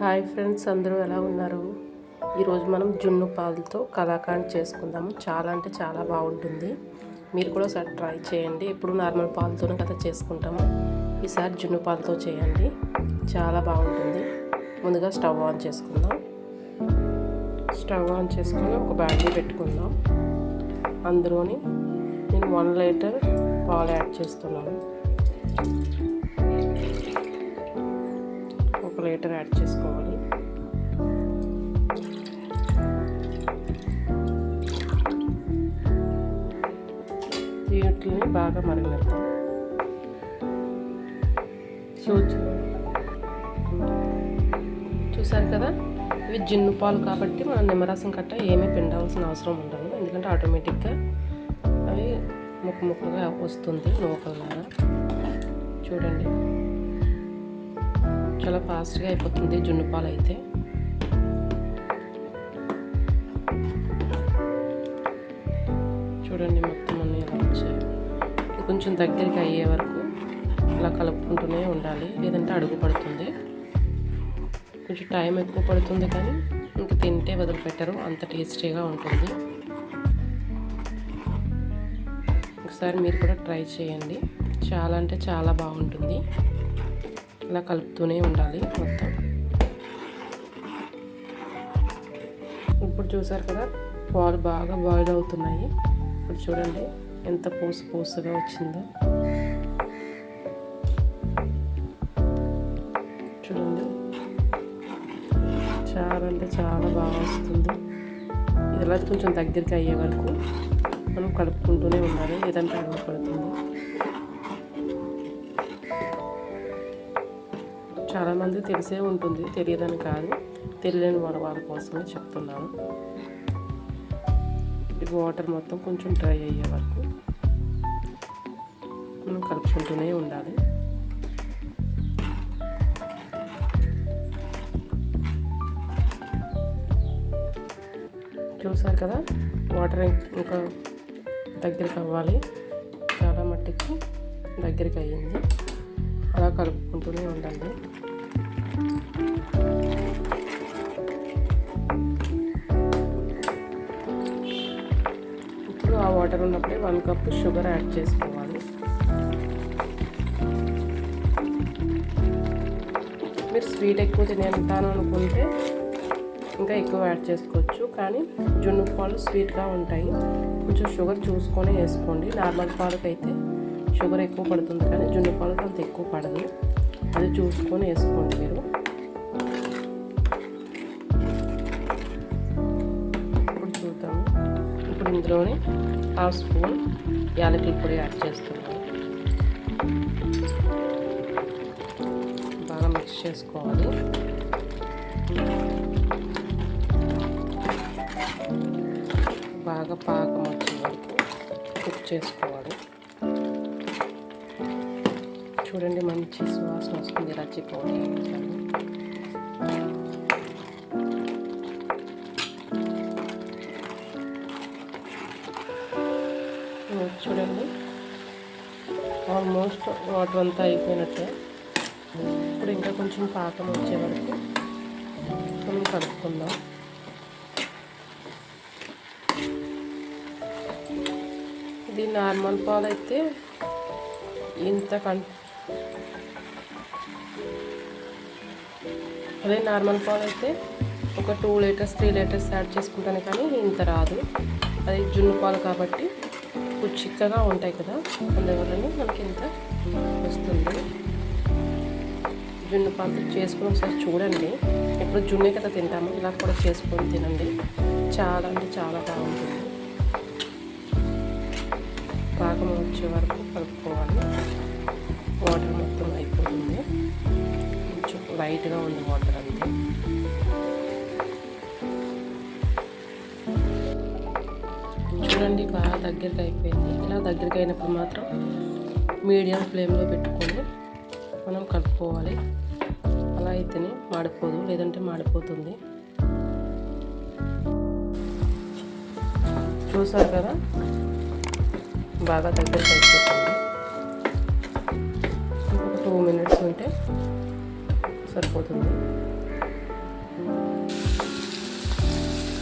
Hi friends, అందరూ ఎలా ఉన్నారు? ఈరోజు మనం జున్ను పాలతో కలాకండ్ చేసుకుందాము. చాలా అంటే చాలా బాగుంటుంది. మీరు కూడా ఒకసారి ట్రై చేయండి. ఎప్పుడు నార్మల్ పాలతోనే కదా చేసుకుంటాము, ఈసారి జున్ను పాలతో చేయండి, చాలా బాగుంటుంది. ముందుగా స్టవ్ ఆన్ చేసుకుందాం. స్టవ్ ఆన్ చేసుకొని ఒక బాండీ పెట్టుకుందాం. అందులోని నేను 1 లీటర్ పాలు యాడ్ చేస్తున్నాను. 1 లీటర్ యాడ్ చేసుకోవాలి. వీటిని బాగా మరగనిద్దాం. చూసారు కదా, ఇవి జున్ను పాలు కాబట్టి మనం నిమ్మరసం కట్ట ఏమీ పిండాల్సిన అవసరం ఉండదు. ఎందుకంటే ఆటోమేటిక్గా అవి ముక్కలుగా వస్తుంది, నూకల్లాగా. చూడండి, చాలా ఫాస్ట్గా అయిపోతుంది జున్ను పాలు అయితే. చూడండి, మొత్తం అన్నీ ఎలా వచ్చాయి. కొంచెం దగ్గరికి అయ్యే వరకు అలా కలుపుకుంటూనే ఉండాలి, లేదంటే అడుగు పడుతుంది. కొంచెం టైం ఎక్కువ పడుతుంది, కానీ ఇంక తింటే వదిలిపెట్టరు, అంత టేస్టీగా ఉంటుంది. ఒకసారి మీరు కూడా ట్రై చేయండి, చాలా అంటే చాలా బాగుంటుంది. ఇలా కలుపుతూనే ఉండాలి మొత్తం. ఇప్పుడు చూసారు కదా, పాలు బాగా బాయిల్ అవుతున్నాయి. ఇప్పుడు చూడండి ఎంత పూసగా వచ్చిందో. చూడండి, చాలా అంటే చాలా బాగా వస్తుంది. ఇలా కొంచెం దగ్గరికి అయ్యే వరకు మనం కలుపుకుంటూనే ఉండాలి, లేదంటే అడుగు పడుతుంది. చాలామంది తెలిసే ఉంటుంది, తెలియదని కాదు, తెలియని వాళ్ళ కోసమే చెప్తున్నాను. ఈ వాటర్ మొత్తం కొంచెం డ్రై అయ్యే వరకు మనం కలుపుకుంటూనే ఉండాలి. చూసారు కదా, వాటర్ ఇంకా దగ్గరికి అవ్వాలి, చాలా మట్టికి దగ్గరికి అయ్యింది. అలా కలుపుకుంటూనే ఉండండి. ఇప్పుడు ఆ వాటర్ ఉన్నప్పుడే 1 కప్ షుగర్ యాడ్ చేసుకోవాలి. మీరు స్వీట్ ఎక్కువ తినేంటాను అనుకుంటే ఇంకా ఎక్కువ యాడ్ చేసుకోవచ్చు, కానీ జున్ను పాలు స్వీట్గా ఉంటాయి. కొంచెం షుగర్ చూసుకొని వేసుకోండి. నార్మల్ పాలకైతే షుగర్ ఎక్కువ పడుతుంది, కానీ జున్ను పాలకు అంత ఎక్కువ పడదు. అది చూసుకొని వేసుకోండి మీరు. ఇప్పుడు చూద్దాము. ఇప్పుడు ఇందులోనే 1/2 స్పూన్ యాలకుల పొడి యాడ్ చేస్తున్నాను. బాగా మిక్స్ చేసుకోవాలి. బాగా పాకం వచ్చే వరకు కుక్ చేసుకోవాలి. చూడండి, మంచి సువాసన వస్తుంది ఇలాచీ పౌడర్. చూడండి, ఆల్మోస్ట్ వాటర్ అంతా అయిపోయినట్టే. ఇప్పుడు ఇంకా కొంచెం పాకం వచ్చే వరకు మనం కలుపుకుందాం. ఇది నార్మల్ పాలు అయితే అదే నార్మల్ పాలు అయితే ఒక 2 లీటర్స్ 3 లీటర్స్ యాడ్ చేసుకుంటాను, కానీ ఇంత రాదు. అది జున్ను పాలు కాబట్టి కొంచెం చిక్కగా ఉంటాయి కదా, అందువల్లనే మనకి ఇంత వస్తుంది. జున్ను పాలు చేసుకుని ఒకసారి చూడండి. ఇప్పుడు జున్నే కదా తింటాము, ఇలా కూడా చేసుకొని తినండి. చాలా అంటే చాలా బాగుంటుంది. పాకం వచ్చే వరకు కలుపుకోవాలి. వాటర్ మొత్తం అయిపోతుంది, కొంచెం లైట్గా ఉంది వాటర్ అంతే. చూడండి, బాగా దగ్గరికి అయిపోయింది. ఇలా దగ్గరికి అయినప్పుడు మాత్రం మీడియం ఫ్లేమ్లో పెట్టుకొని మనం కలుపుకోవాలి. అలా అయితేనే మాడిపోదు, లేదంటే మాడిపోతుంది. చూసారు కదా, బాగా దగ్గరికి అయిపోతుంది. ఇంకొక 2 మినిట్స్ ఉంటే సరిపోతుంది.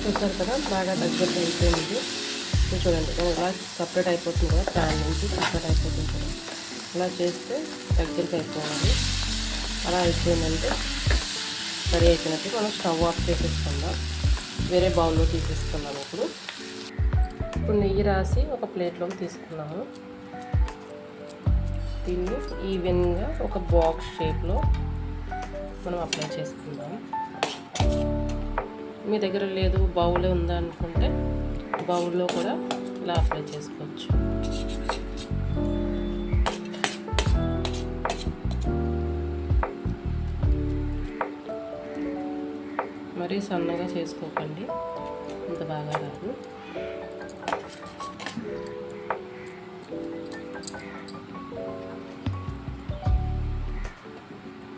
చూసారు కదా బాగా దగ్గరగా అయిపోయింది. చూడండి ఇలా సపరేట్ అయిపోతుంది కదా, ప్యాన్ నుంచి సపరేట్ అయిపోతుంది కదా. ఇలా చేస్తే దగ్గరికి అయిపోవాలి. అలా అయిపోయిందంటే రెడీ అయిపోయినట్టు మనం స్టవ్ ఆఫ్ చేసేసుకుందాం. వేరే బౌల్లో తీసేసుకున్నాము. ఇప్పుడు నెయ్యి రాసి ఒక ప్లేట్లోకి తీసుకున్నాము. దీన్ని ఈవెన్గా ఒక బాక్స్ షేప్లో మనం అప్లై చేసుకుందాం. మీ దగ్గర లేదు బౌలే ఉందనుకుంటే బౌల్లో కూడా ఇలా అప్లై చేసుకోవచ్చు. మరీ సన్నగా చేసుకోకండి, ఇంత బాగా రాదు.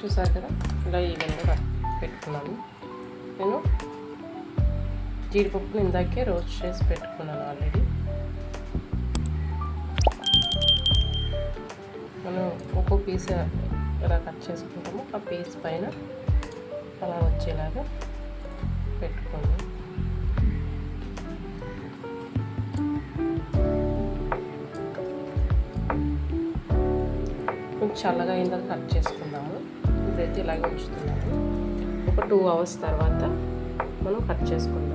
చూసారు కదా ఇలా ఈవెన్గా పెట్టుకున్నాను. నేను జీడిపప్పుని ఇందాకే రోస్ట్ చేసి పెట్టుకున్నాను ఆల్రెడీ. మనం ఒక్కో పీస్ ఎలా కట్ చేసుకుంటామో ఆ పీస్ పైన అలా వచ్చేలాగా పెట్టుకోండి. కొంచెం చల్లగా అయిన తర్వాత కట్ చేసుకుందాము. ఇప్పుడైతే ఇలాగే ఉంచుతున్నాము. ఒక 2 hours తర్వాత మనం కట్ చేసుకుందాం.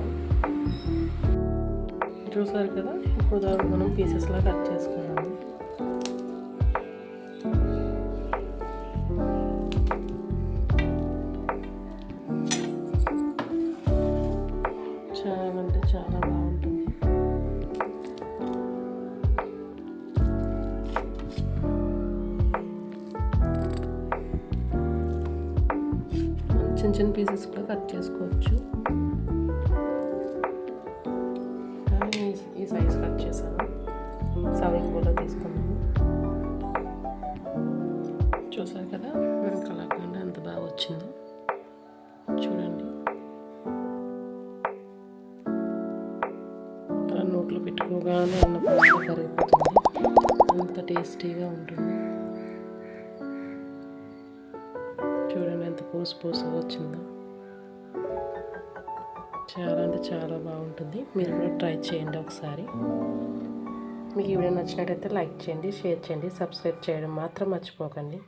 చూసారు కదా, ఇప్పుడు మనం పీసెస్లా కట్ చేసుకుందాము. చాలా అంటే చాలా బాగుంటుంది. చిన్న చిన్న పీసెస్ కూడా కట్ చేసుకోవచ్చు. కానీ ఈ సైజ్ కట్ చేశాను. సర్వింగ్ బౌల్లో తీసుకున్నాము. చూసారు కదా మనం కలర్కుండా ఎంత బాగా వచ్చిందో చూడండి. అలా నోట్లో పెట్టుకోగానే అన్నప్పుడు కరిగిపోతుంది. అంత టేస్టీగా ఉంటుంది. చూడండి ఎంత పూసగా వచ్చిందో. చాలా అంటే చాలా బాగుంటుంది. మీరు కూడా ట్రై చేయండి ఒకసారి. మీకు ఈ వీడియో నచ్చినట్టయితే లైక్ చేయండి, షేర్ చేయండి, సబ్స్క్రైబ్ చేయడం మాత్రం మర్చిపోకండి.